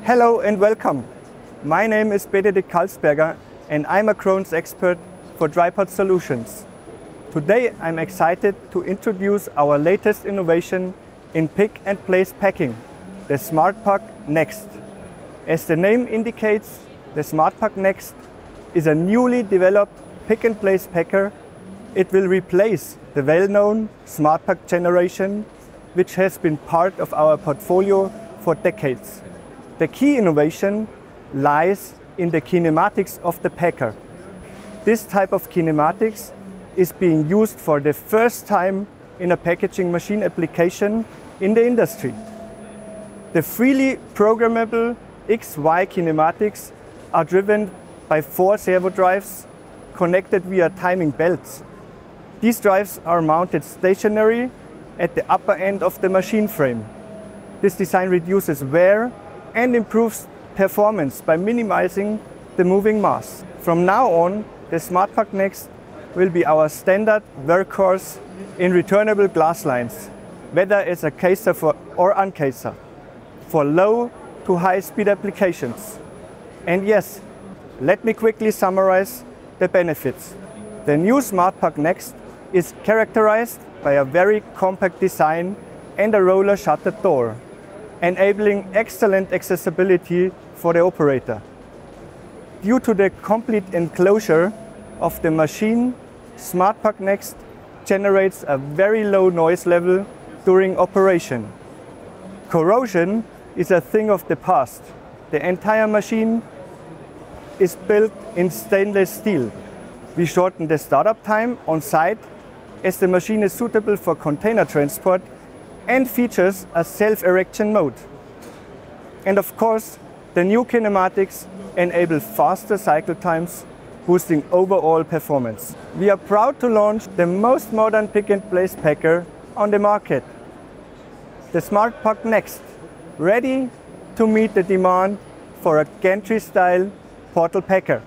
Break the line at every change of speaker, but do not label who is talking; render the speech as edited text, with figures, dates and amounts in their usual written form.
Hello and welcome. My name is Benedikt Kalsperger and I'm a Krones expert for dry pod solutions. Today I'm excited to introduce our latest innovation in pick and place packing, the Smartpac NXT. As the name indicates, the Smartpac NXT is a newly developed pick and place packer. It will replace the well-known Smartpac generation, which has been part of our portfolio for decades. The key innovation lies in the kinematics of the packer. This type of kinematics is being used for the first time in a packaging machine application in the industry. The freely programmable XY kinematics are driven by 4 servo drives connected via timing belts. These drives are mounted stationary at the upper end of the machine frame. This design reduces wear and improves performance by minimizing the moving mass. From now on, the Smartpac NXT will be our standard workhorse in returnable glass lines, whether as a caser or uncaser, for low to high speed applications. And yes, let me quickly summarize the benefits. The new Smartpac NXT is characterized by a very compact design and a roller shuttered door, enabling excellent accessibility for the operator. Due to the complete enclosure of the machine, Smartpac NXT generates a very low noise level during operation. Corrosion is a thing of the past. The entire machine is built in stainless steel. We shorten the startup time on site as the machine is suitable for container transport and features a self-erection mode. And of course, the new kinematics enable faster cycle times, boosting overall performance. We are proud to launch the most modern pick and place packer on the market, the Smartpac NXT, ready to meet the demand for a gantry-style portal packer.